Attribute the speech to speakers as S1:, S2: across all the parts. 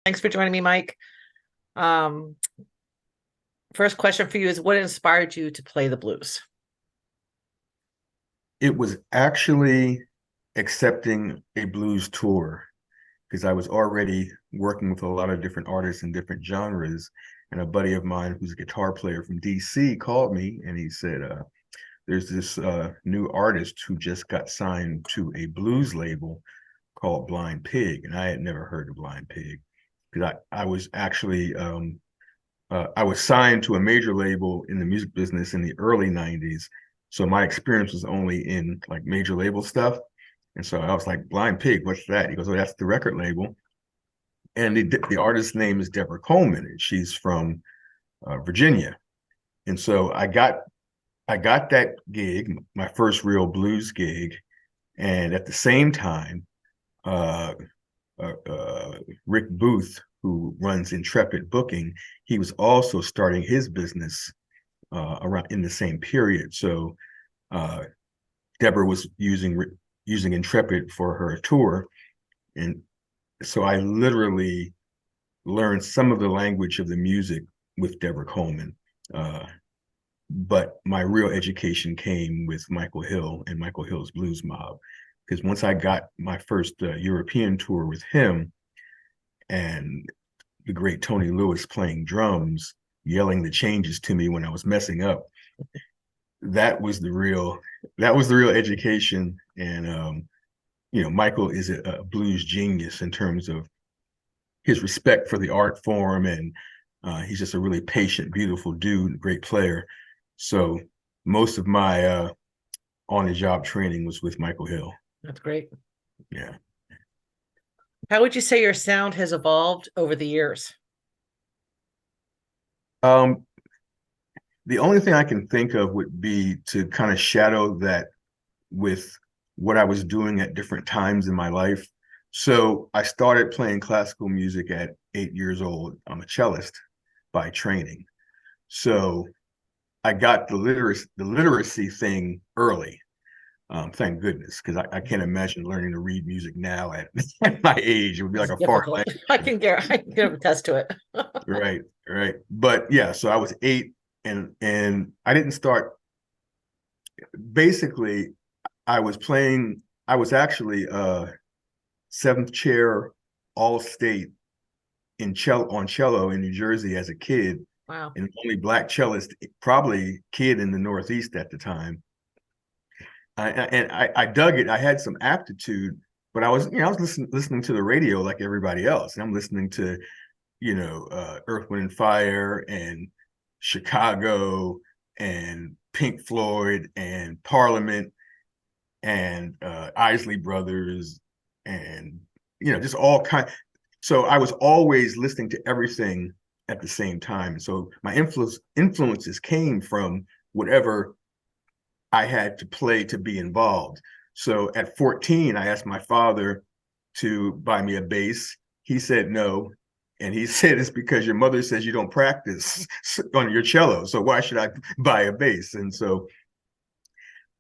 S1: Thanks for joining me, Mike. Um, First question for you is what inspired you to play the blues?
S2: It was actually accepting a blues tour because I was already working with a lot of different artists in different genres. And a buddy of mine who's a guitar player from DC called me and he said, there's this new artist who just got signed to a blues label called Blind Pig. And I had never heard of Blind Pig because I was actually, I was signed to a major label in the music business in the early 90s. So my experience was only in like major label stuff. And so I was like, Blind Pig, what's that? He goes, oh, that's the record label. And the artist's name is Deborah Coleman, and she's from Virginia. And so I got that gig, my first real blues gig. And at the same time, uh, Rick Booth, who runs Intrepid Booking, he was also starting his business around in the same period. So uh, Deborah was using Intrepid for her tour, and so I literally learned some of the language of the music with Deborah Coleman. Uh, but my real education came with Michael Hill and Michael Hill's Blues Mob, because once I got my first European tour with him and the great Tony Lewis playing drums, yelling the changes to me when I was messing up, that was the real education. And Michael is a blues genius in terms of his respect for the art form, and he's just a really patient, beautiful dude, great player. So most of my on the job training was with Michael Hill.
S1: That's great.
S2: Yeah.
S1: How would you say your sound has evolved over the years?
S2: Um, the only thing I can think of would be to kind of shadow that with what I was doing at different times in my life. So I started playing classical music at 8 years old. I'm a cellist by training. So I got the literacy thing early. Thank goodness, because I can't imagine learning to read music now at, at my age. It would be like
S1: It's
S2: a foreign
S1: difficult.
S2: language.
S1: I can attest to it.
S2: Right, right. But yeah, so I was 8, and I didn't start. Basically, I was playing. I was actually seventh chair all state in cello in New Jersey as a kid,
S1: Wow.
S2: and only black cellist, probably kid in the Northeast at the time. And I dug it. I had some aptitude, but I was listening to the radio like everybody else, and I'm listening to Earth, Wind and Fire and Chicago and Pink Floyd and Parliament and Isley Brothers and just all kind. So I was always listening to everything at the same time. So my influences came from whatever I had to play to be involved. So at 14, I asked my father to buy me a bass. He said no. And he said, it's because your mother says you don't practice on your cello. So why should I buy a bass? And so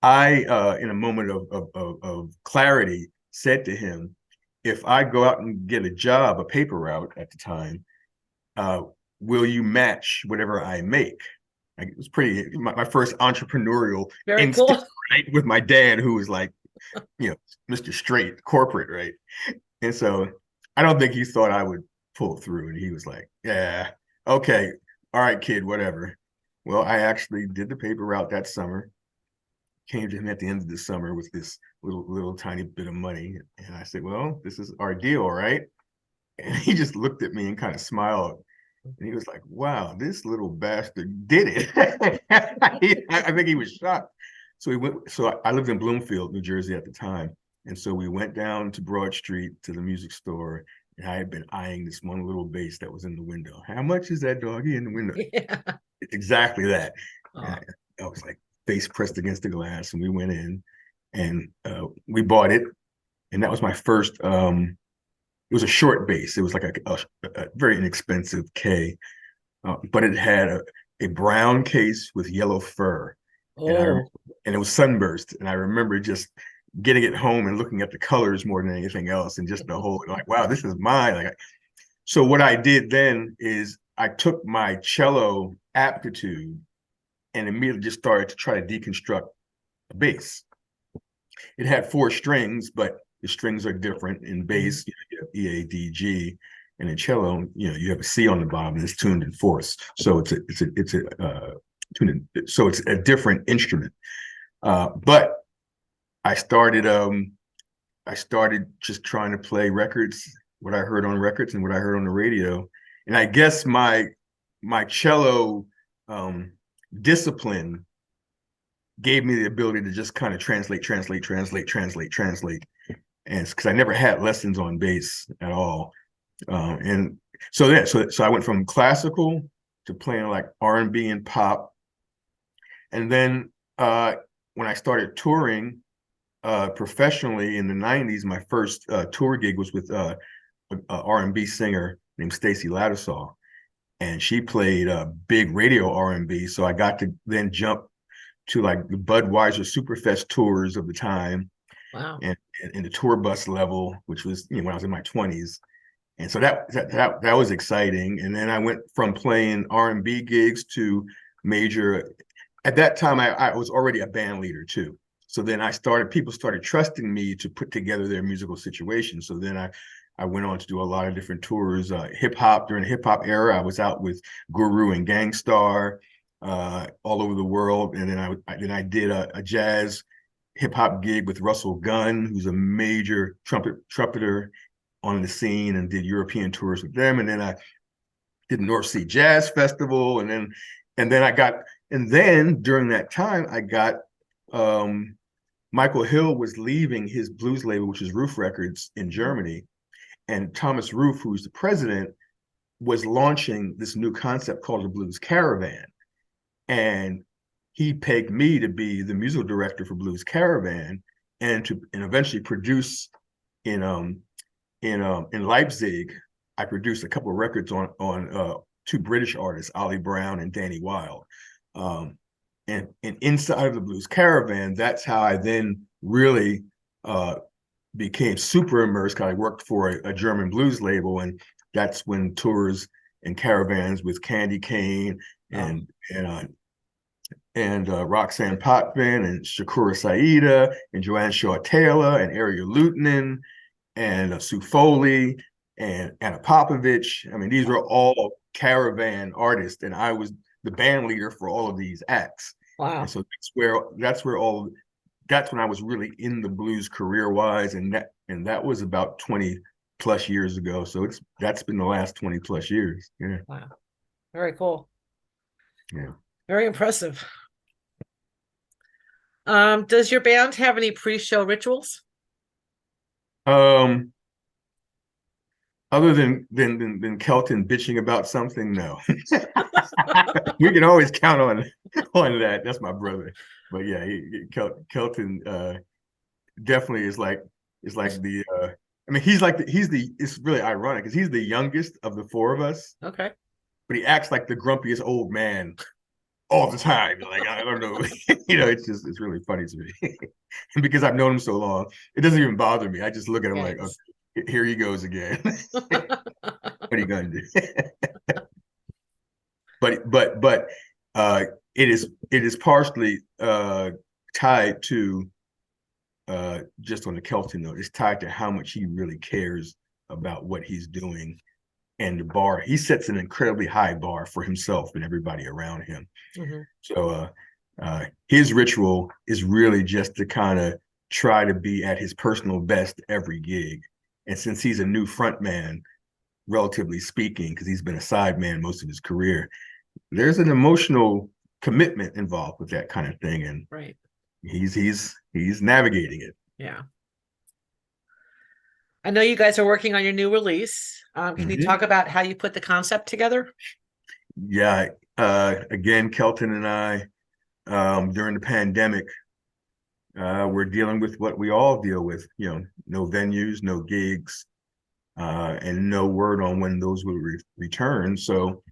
S2: I, in a moment of clarity, said to him, if I go out and get a job, a paper route at the time, uh, will you match whatever I make? Like, it was my first entrepreneurial
S1: Very
S2: instinct,
S1: cool.
S2: right? With my dad, who was like, Mr. Straight corporate, right? And so I don't think he thought I would pull through. And he was like, yeah, okay, all right, kid, whatever. Well, I actually did the paper route that summer, came to him at the end of the summer with this little tiny bit of money. And I said, well, this is our deal, right? And he just looked at me and kind of smiled. And he was like, wow, this little bastard did it. I think he was shocked. So I lived in Bloomfield, New Jersey at the time. And so we went down to Broad Street to the music store. And I had been eyeing this one little bass that was in the window. How much is that doggy in the window?
S1: Yeah.
S2: It's exactly that.
S1: Oh,
S2: And I was like face pressed against the glass. And we went in and we bought it. And that was my first it was a short bass. It was like a very inexpensive K, but it had a brown case with yellow fur, and
S1: oh,
S2: and it was sunburst. And I remember just getting it home and looking at the colors more than anything else, and just the whole like, wow, this is mine. So what I did then is I took my cello aptitude and immediately just started to try to deconstruct a bass. It had 4 strings, but the strings are different. In bass, you have E, A, D, G, and in cello, you have a C on the bottom, and it's tuned in fourths. So it's a tuned in, so it's a different instrument. But I started just trying to play records, what I heard on records and what I heard on the radio, and I guess my cello discipline gave me the ability to just kind of translate, and because I never had lessons on bass at all, and so I went from classical to playing like R&B and pop, and then when I started touring professionally in the '90s, my first tour gig was with a R&B singer named Stacey Lattisaw, and she played big radio R&B. So I got to then jump to like the Budweiser Superfest tours of the time.
S1: Wow.
S2: And the tour bus level, which was when I was in my 20s. And so that was exciting. And then I went from playing R&B gigs to major. At that time, I was already a band leader too. So then people started trusting me to put together their musical situation. So then I went on to do a lot of different tours, hip hop. During the hip hop era, I was out with Guru and Gangstar all over the world. And then I did a jazz hip hop gig with Russell Gunn, who's a major trumpeter on the scene, and did European tours with them. And then I did North Sea Jazz Festival. And then during that time, I got Michael Hill was leaving his blues label, which is Roof Records in Germany. And Thomas Roof, who's the president, was launching this new concept called the Blues Caravan. And he pegged me to be the musical director for Blues Caravan, and eventually produce in Leipzig. I produced a couple of records on 2 British artists, Ollie Brown and Danny Wilde. And inside of the Blues Caravan, that's how I then really became super immersed, because I worked for a German blues label, and that's when tours and caravans with Candy Kane and Roxanne Potvin and Shakura Saida and Joanne Shaw Taylor and Ariel Lutonen and Sue Foley and Anna Popovich. I mean, these were all caravan artists, and I was the band leader for all of these acts.
S1: Wow.
S2: And so that's when I was really in the blues career-wise, and that was about 20 plus years ago. So that's been the last 20 plus years. Yeah.
S1: Wow. Very cool.
S2: Yeah.
S1: Very impressive. Does your band have any pre-show rituals?
S2: Other than Kelton bitching about something, no. We can always count on that. That's my brother. But yeah, Kelton definitely is like the I mean, it's really ironic because he's the youngest of the 4 of us.
S1: Okay.
S2: But he acts like the grumpiest old man all the time. Like, I don't know. It's really funny to me. And because I've known him so long, it doesn't even bother me. I just look at him like, okay, here he goes again. What are you gonna do? But it is partially tied to just on the Kelton note, it's tied to how much he really cares about what he's doing and the bar. He sets an incredibly high bar for himself and everybody around him. Mm-hmm. So his ritual is really just to kind of try to be at his personal best every gig. And since he's a new front man, relatively speaking, because he's been a sideman most of his career, there's an emotional commitment involved with that kind of thing. And
S1: right.
S2: He's navigating it.
S1: Yeah. I know you guys are working on your new release. Can you talk about how you put the concept together?
S2: Yeah. Again, Kelton and I, during the pandemic, we're dealing with what we all deal with, no venues, no gigs, and no word on when those will return. So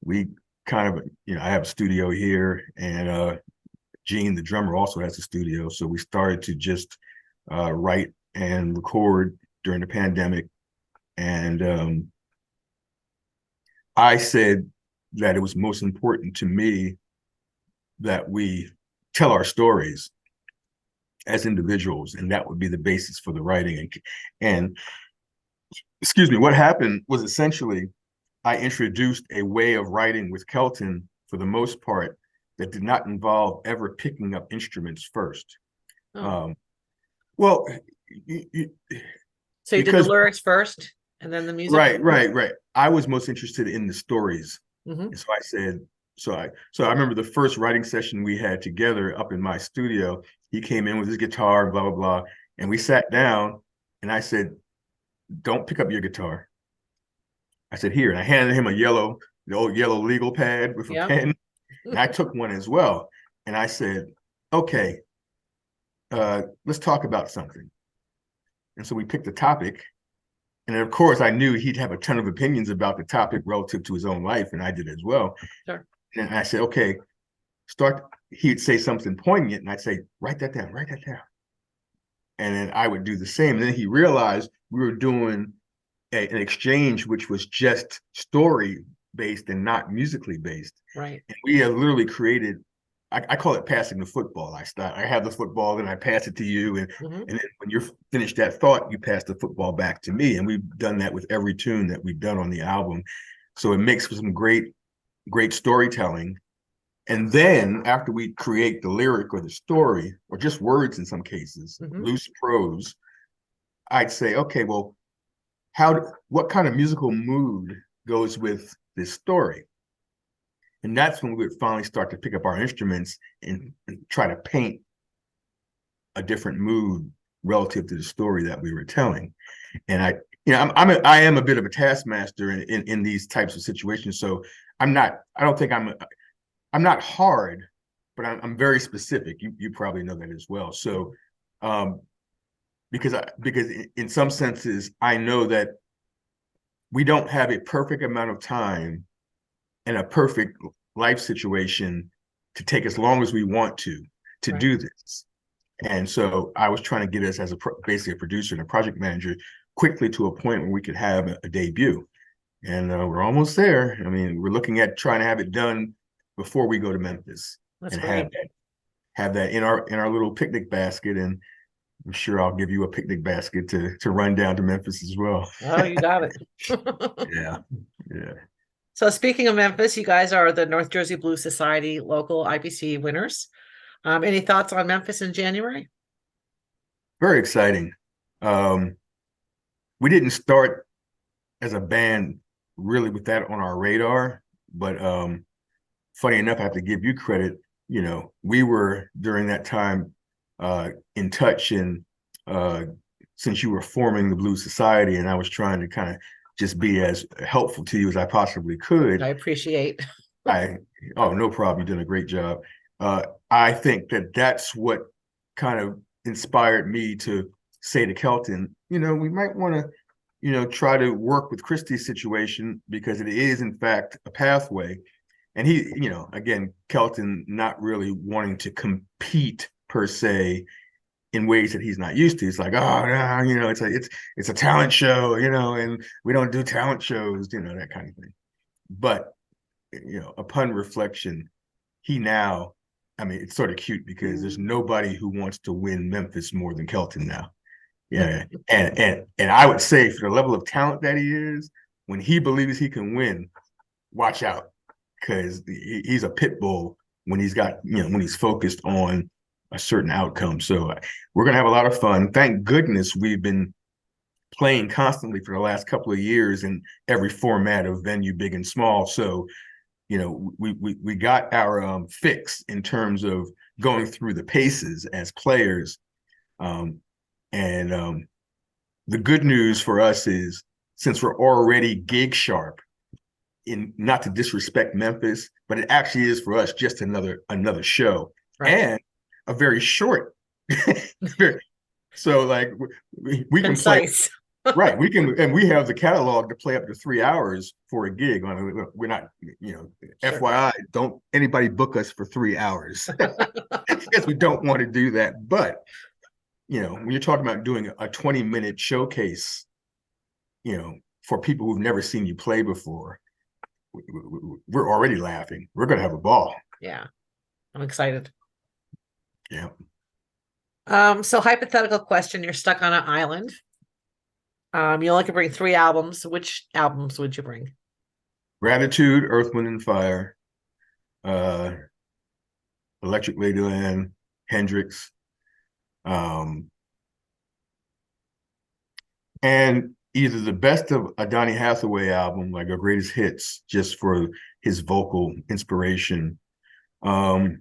S2: we kind of, I have a studio here, and Gene, the drummer, also has a studio. So we started to just write and record during the pandemic. And I said that it was most important to me that we tell our stories as individuals, and that would be the basis for the writing. And excuse me, what happened was essentially I introduced a way of writing with Kelton for the most part that did not involve ever picking up instruments first.
S1: Oh.
S2: Well,
S1: So you did the lyrics first and then the music?
S2: Right. I was most interested in the stories.
S1: Mm-hmm.
S2: And so I said, so I remember the first writing session we had together up in my studio. He came in with his guitar, blah, blah, blah. And we sat down and I said, don't pick up your guitar. I said, here. And I handed him the old yellow legal pad with a pen. And I took one as well. And I said, okay, let's talk about something. And so we picked a topic. And of course, I knew he'd have a ton of opinions about the topic relative to his own life, and I did as well.
S1: Sure.
S2: And I said, okay, he'd say something poignant, and I'd say, write that down. And then I would do the same. And then he realized we were doing an exchange which was just story-based and not musically based.
S1: Right.
S2: And we have literally created, I call it passing the football. I have the football, then I pass it to you. And then when you're finished that thought, you pass the football back to me. And we've done that with every tune that we've done on the album. So it makes for some great storytelling. And then after we create the lyric or the story, or just words in some cases, loose prose, I'd say, okay, well, what kind of musical mood goes with this story? And that's when we would finally start to pick up our instruments and try to paint a different mood relative to the story that we were telling. And I am a bit of a taskmaster in these types of situations. So I'm not hard, but I'm very specific. You probably know that as well. So because in some senses, I know that we don't have a perfect amount of time and a perfect life situation to take as long as we want to do this. And so I was trying to get us as basically a producer and a project manager quickly to a point where we could have a debut. And we're almost there. I mean, we're looking at trying to have it done before we go to Memphis.
S1: That's
S2: and
S1: great.
S2: have that in our little picnic basket. And I'm sure I'll give you a picnic basket to run down to Memphis as well.
S1: Oh, you got it.
S2: Yeah.
S1: So speaking of Memphis, you guys are the North Jersey Blues Society local IBC winners. Any thoughts on Memphis in January?
S2: Very exciting. We didn't start as a band really with that on our radar, but funny enough, I have to give you credit. We were during that time in touch, and since you were forming the Blues Society, and I was trying to kind of just be as helpful to you as I possibly could.
S1: I appreciate.
S2: No problem. You've done a great job. I think that's what kind of inspired me to say to Kelton, we might want to, try to work with Cristy's situation, because it is in fact a pathway. And he, again, Kelton not really wanting to compete per se in ways that he's not used to. It's like, oh, no, it's a talent show, and we don't do talent shows, that kind of thing. But, upon reflection, it's sort of cute because there's nobody who wants to win Memphis more than Kelton now. Yeah. And I would say, for the level of talent that he is, when he believes he can win, watch out, because he's a pit bull when he's focused on a certain outcome. So we're going to have a lot of fun. Thank goodness we've been playing constantly for the last couple of years in every format of venue, big and small. So, we got our fix in terms of going through the paces as players. And the good news for us is, since we're already gig sharp, not to disrespect Memphis, but it actually is for us just another show. Right. And a very short. So like we can play. Right. We can, and we have the catalog to play up to 3 hours for a gig. We're not, sure. FYI, don't anybody book us for 3 hours, because we don't want to do that. But, when you're talking about doing a 20-minute showcase, for people who've never seen you play before, we're already laughing. We're gonna have a ball.
S1: Yeah, I'm excited.
S2: Yeah.
S1: So hypothetical question, you're stuck on an island. You only can bring 3 albums. Which albums would you bring?
S2: Gratitude, Earth, Wind, and Fire, uh, Electric Ladyland, Hendrix, um, and either the best of a Donny Hathaway album, like a greatest hits, just for his vocal inspiration, or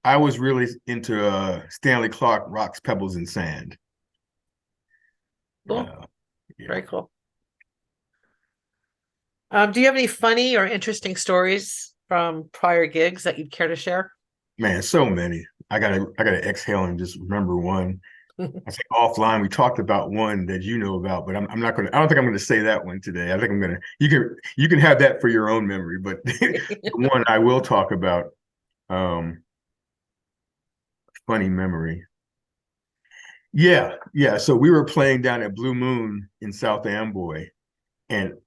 S2: I was really into Stanley Clarke, Rocks, Pebbles, and Sand.
S1: Cool.
S2: Yeah.
S1: Very cool. Do you have any funny or interesting stories from prior gigs that you'd care to share?
S2: Man, so many. I gotta exhale and just remember one. I think offline we talked about one that you know about, but I'm not gonna. I don't think I'm gonna say that one today. I think I'm gonna. You can have that for your own memory, but the one I will talk about. Um, Funny memory. Yeah. So we were playing down at Blue Moon in South Amboy, and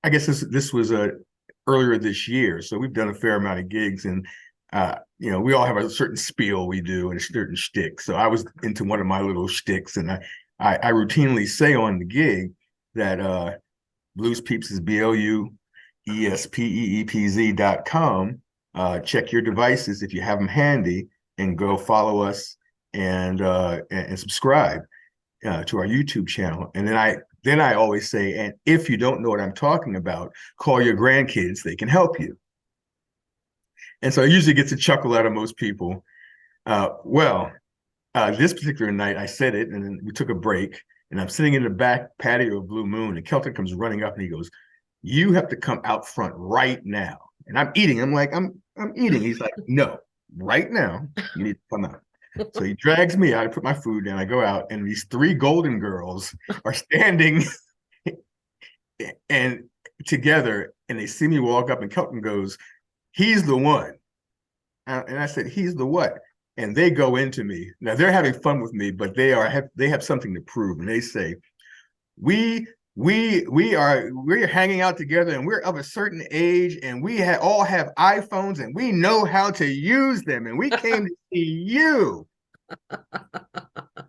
S2: I guess this was earlier this year. So we've done a fair amount of gigs, and we all have a certain spiel we do and a certain shtick. So I was into one of my little shticks, and I routinely say on the gig that Blues Peeps is BLUESPEEPZ.com. Check your devices if you have them handy, and go follow us and subscribe to our YouTube channel. And then I always say, and if you don't know what I'm talking about, call your grandkids, they can help you. And so it usually gets a chuckle out of most people. This particular night I said it, and then we took a break, and I'm sitting in the back patio of Blue Moon, and Kelton comes running up and he goes, "You have to come out front right now." And I'm eating. I'm like, I'm eating. He's like, "No, right now, you need to come out." So he drags me out. I put my food down. I go out, and these 3 golden girls are standing and together, and they see me walk up, and Kelton goes, "He's the one." And I said, "He's the what?" And they go into me. Now they're having fun with me, but they have something to prove, and they say, we're hanging out together, and we're of a certain age, and we all have iPhones, and we know how to use them, and we came to see you.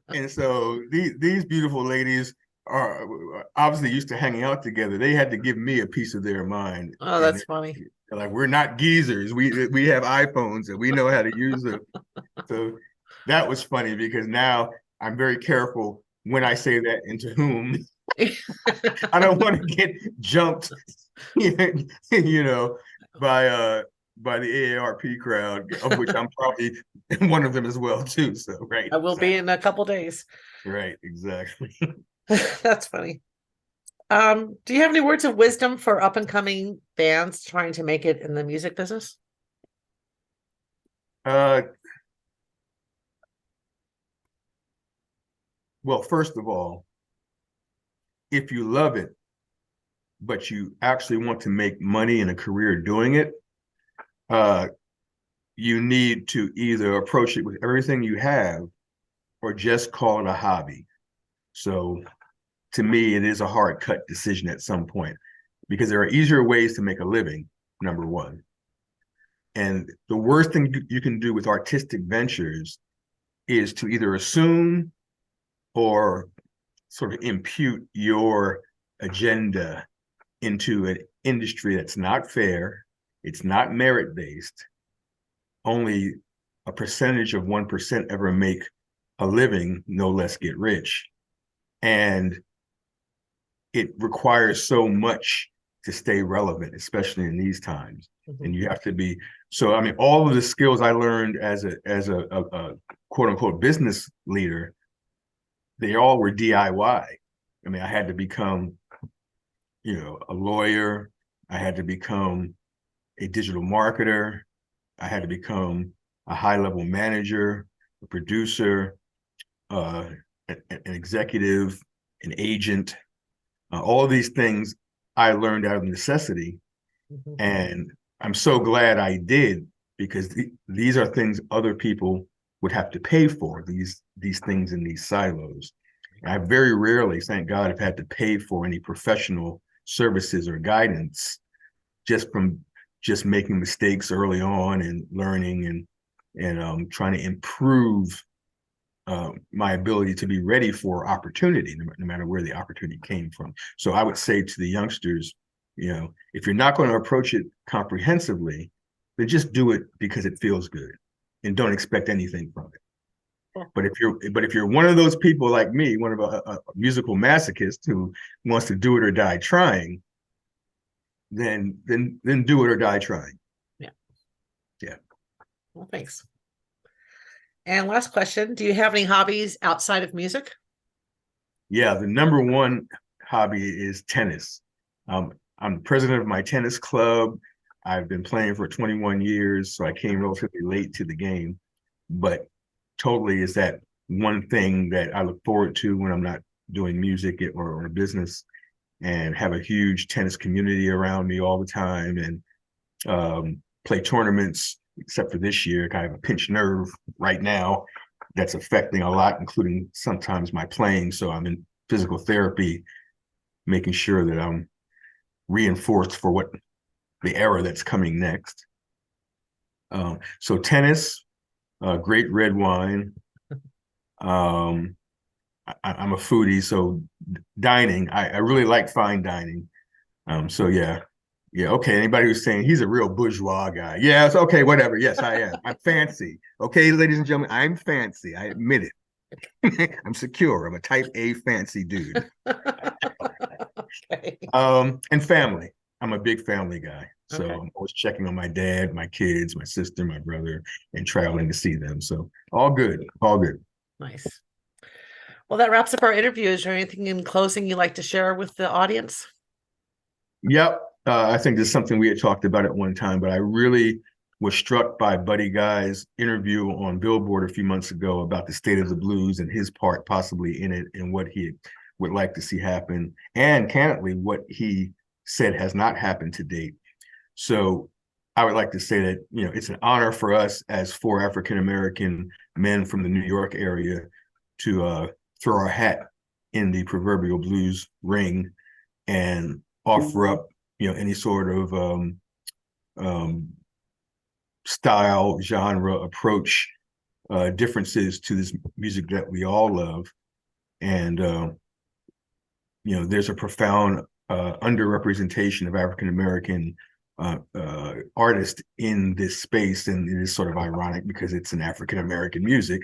S2: And so these beautiful ladies are obviously used to hanging out together. They had to give me a piece of their mind.
S1: Oh, that's funny.
S2: They're like, we're not geezers. We have iPhones and we know how to use them. So that was funny, because now I'm very careful when I say that and to whom. I don't want to get jumped, by the AARP crowd, of which I'm probably one of them as well too. So right,
S1: I will be in a couple days.
S2: Right, exactly.
S1: That's funny. Do you have any words of wisdom for up and coming bands trying to make it in the music business?
S2: Well, first of all, if you love it, but you actually want to make money and a career doing it, you need to either approach it with everything you have or just call it a hobby. So to me, it is a hard cut decision at some point, because there are easier ways to make a living, number one. And the worst thing you can do with artistic ventures is to either assume or sort of impute your agenda into an industry that's not fair, it's not merit-based. Only a percentage of 1% ever make a living, no less get rich. And it requires so much to stay relevant, especially in these times. Mm-hmm. And you have to be, so I mean, all of the skills I learned as a quote unquote business leader, they all were DIY. I mean, I had to become, a lawyer. I had to become a digital marketer. I had to become a high-level manager, a producer, an executive, an agent. All of these things I learned out of necessity. Mm-hmm. And I'm so glad I did, because these are things other people would have to pay for, these things in these silos. I very rarely, thank God, have had to pay for any professional services or guidance just from just making mistakes early on and learning and trying to improve my ability to be ready for opportunity, no matter where the opportunity came from. So I would say to the youngsters, if you're not going to approach it comprehensively, then just do it because it feels good and don't expect anything from it. But if you're one of those people like me, one of a musical masochist who wants to do it or die trying, then do it or die trying.
S1: Yeah.
S2: Yeah.
S1: Well, thanks. And last question, do you have any hobbies outside of music?
S2: Yeah, the number one hobby is tennis. I'm president of my tennis club. I've been playing for 21 years, so I came relatively late to the game, but totally is that one thing that I look forward to when I'm not doing music or business, and have a huge tennis community around me all the time, and play tournaments, except for this year. I have a pinched nerve right now that's affecting a lot, including sometimes my playing. So I'm in physical therapy, making sure that I'm reinforced for what the era that's coming next. So tennis, great red wine. I'm a foodie, so dining, I really like fine dining. So yeah. Okay. Anybody who's saying he's a real bourgeois guy, yeah, it's okay, whatever. Yes, I am. I'm fancy. Okay, ladies and gentlemen, I'm fancy. I admit it. I'm secure. I'm a type A fancy dude.
S1: Okay.
S2: And family. I'm a big family guy. So
S1: Okay.
S2: I'm always checking on my dad, my kids, my sister, my brother, and traveling to see them. So all good, all good.
S1: Nice. Well, that wraps up our interview. Is there anything in closing you'd like to share with the audience?
S2: Yep. I think there's something we had talked about at one time, but I really was struck by Buddy Guy's interview on Billboard a few months ago about the state of the blues and his part possibly in it and what he would like to see happen, and candidly, what he said has not happened to date. So I would like to say that, it's an honor for us as 4 African-American men from the New York area to throw our hat in the proverbial blues ring and offer up, any sort of style, genre, approach, differences to this music that we all love. And, there's a profound underrepresentation of African-American artists in this space. And it is sort of ironic because it's an African-American music.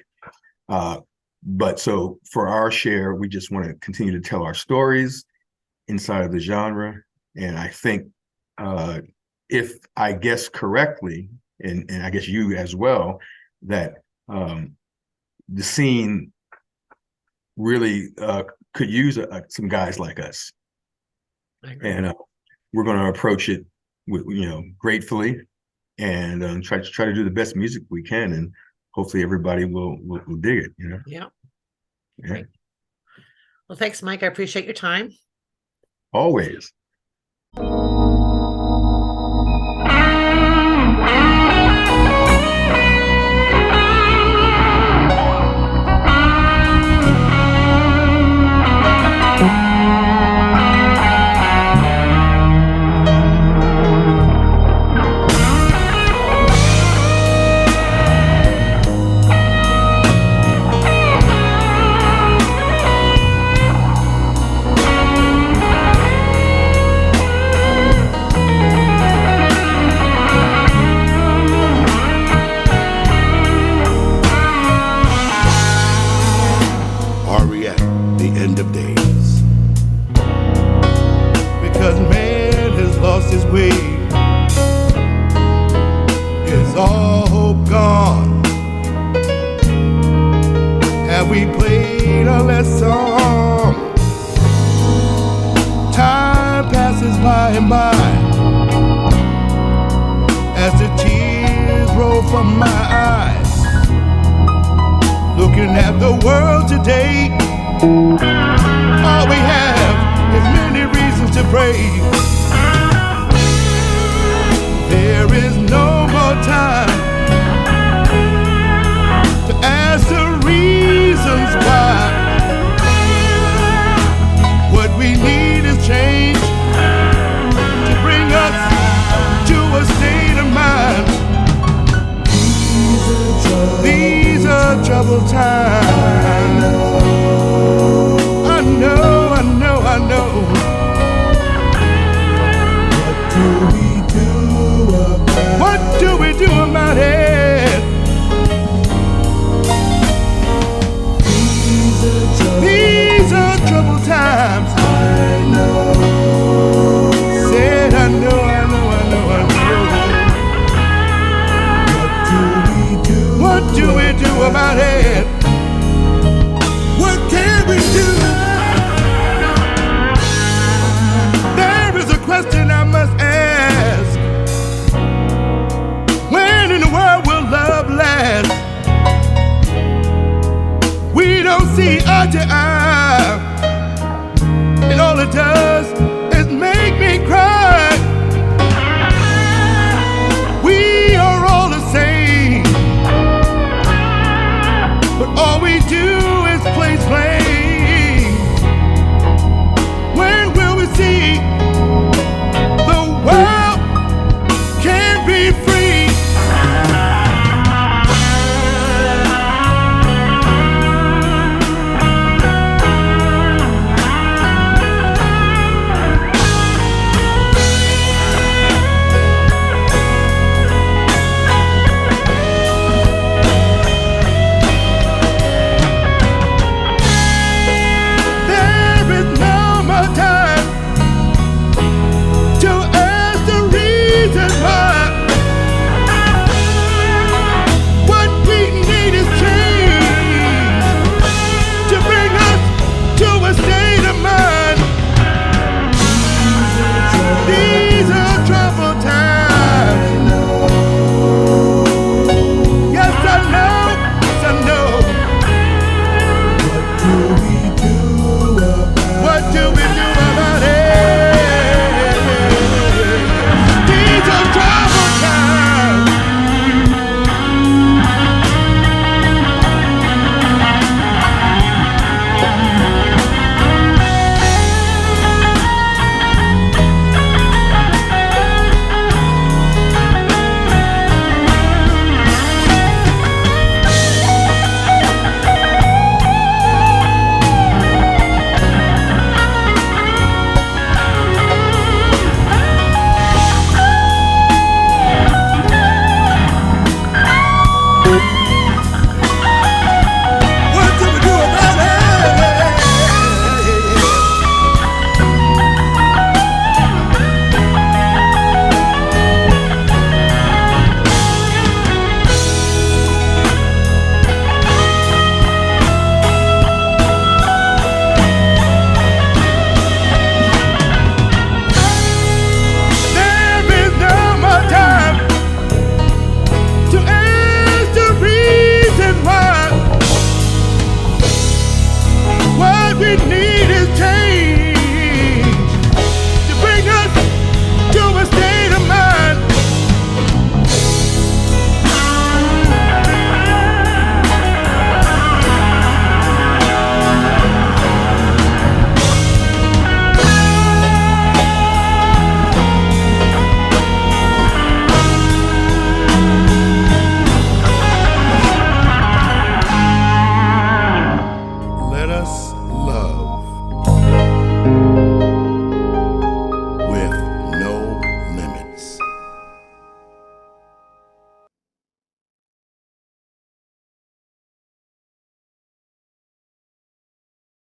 S2: But so for our share, we just want to continue to tell our stories inside of the genre. And I think if I guess correctly, and I guess you as well, that the scene really could use some guys like us. And we're going to approach it with, gratefully, and try to do the best music we can, and hopefully everybody will dig it.
S1: Yeah.
S2: Great.
S1: Well, thanks, Mike. I appreciate your time.
S2: Always.
S3: troubled times. I know, I know, I know. What do we do about it? These are troubled times. I know. Said I know, I know, I know, I know. What do we do about it? What can we do? There is a question I must ask. When in the world will love last? We don't see eye to eye.